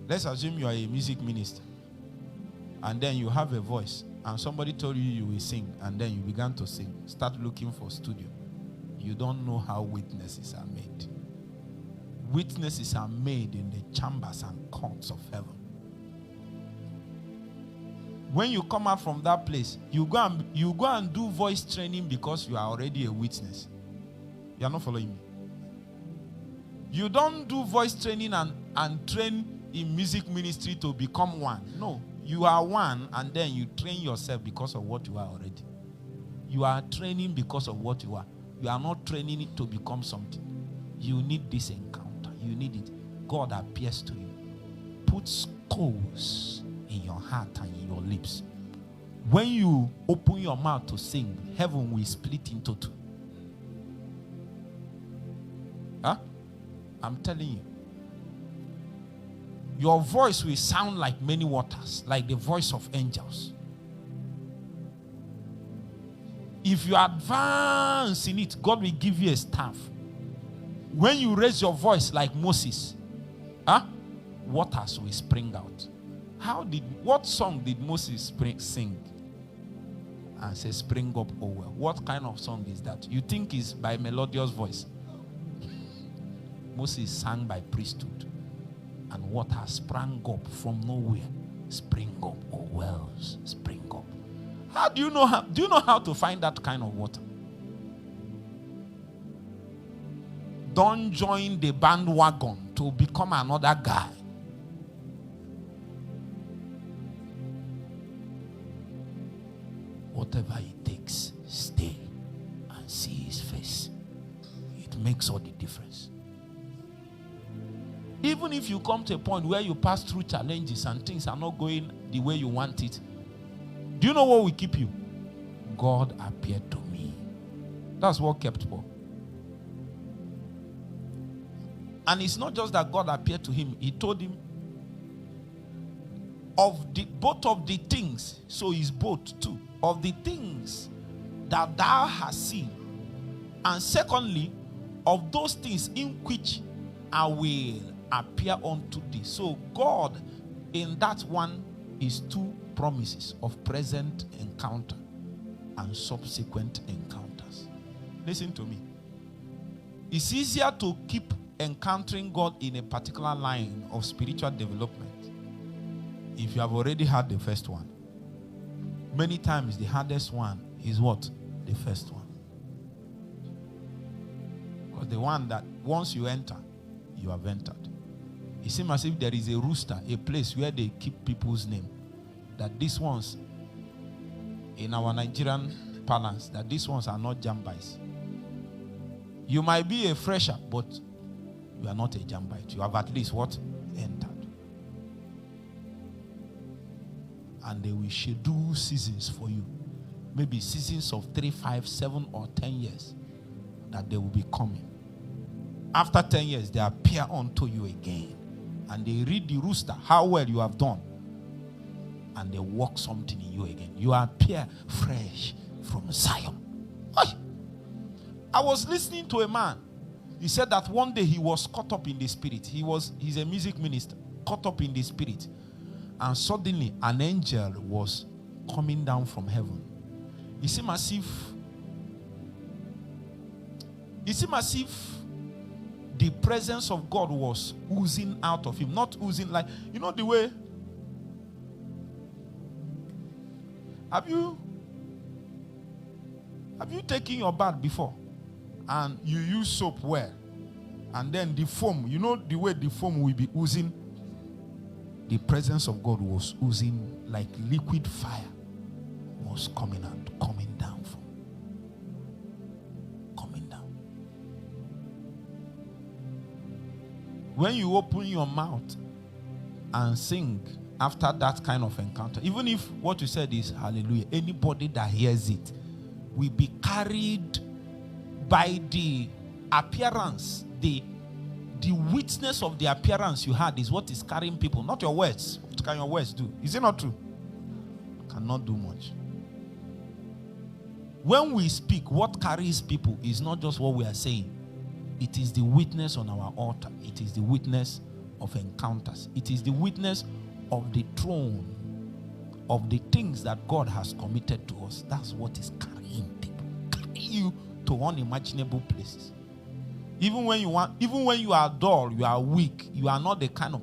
Let's assume you are a music minister. And then you have a voice. And somebody told you you will sing. And then you began to sing. Start looking for studio. You don't know how witnesses are made. Witnesses are made in the chambers and courts of heaven. When you come out from that place, you go and do voice training because you are already a witness. You are not following me. You don't do voice training and train in music ministry to become one. No, you are one, and then you train yourself because of what you are already. You are training because of what you are. You are not training it to become something. You need this encounter. You need it. God appears to you. Put scrolls in your heart and in your lips. When you open your mouth to sing, heaven will split into two. Huh? I'm telling you. Your voice will sound like many waters, like the voice of angels. If you advance in it, God will give you a staff. When you raise your voice like Moses, waters will spring out. What song did Moses sing? And say, spring up, oh well. What kind of song is that? You think is by melodious voice? Moses sang by priesthood. And water sprang up from nowhere. Spring up, oh wells, spring up. Do you know how to find that kind of water? Don't join the bandwagon to become another guy. Whatever it takes, stay and see his face. It makes all the difference. Even if you come to a point where you pass through challenges and things are not going the way you want it, do you know what will keep you? God appeared to me. That's what kept Paul. And it's not just that God appeared to him. He told him of both of the things. So is both too. Of the things that thou hast seen. And secondly, of those things in which I will appear unto thee. So God in that one is two promises of present encounter and subsequent encounters. Listen to me. It's easier to keep encountering God in a particular line of spiritual development if you have already had the first one. Many times the hardest one is what? The first one. Because the one that once you enter, you have entered. It seems as if there is a rooster, a place where they keep people's name. That these ones, in our Nigerian parlance, that these ones are not jambais. You might be a fresher, but you are not a jambite. You have at least what? Entered. And they will schedule seasons for you. Maybe seasons of 3, 5, 7, or 10 years that they will be coming. After 10 years, they appear unto you again. And they read the rooster, how well you have done. And they work something in you again. You appear fresh from Zion. I was listening to a man. He said that one day he was caught up in the spirit. He's a music minister, caught up in the spirit. And suddenly an angel was coming down from heaven. It seemed as if the presence of God was oozing out of him. Not oozing like, you know the way. Have you taken your bath before? And you use soap well. And then the foam, you know the way the foam will be oozing? The presence of God was oozing like liquid fire. Was coming down. When you open your mouth and sing after that kind of encounter, even if what you said is hallelujah, anybody that hears it will be carried by the appearance, the witness of the appearance you had is what is carrying people, not your words. What can your words do? Is it not true? Cannot do much. When we speak, what carries people is not just what we are saying. It is the witness on our altar. It is the witness of encounters. It is the witness of the throne, of the things that God has committed to us. That's what is carrying people, carrying you to unimaginable places. Even when you are dull, you are weak, you are not the kind of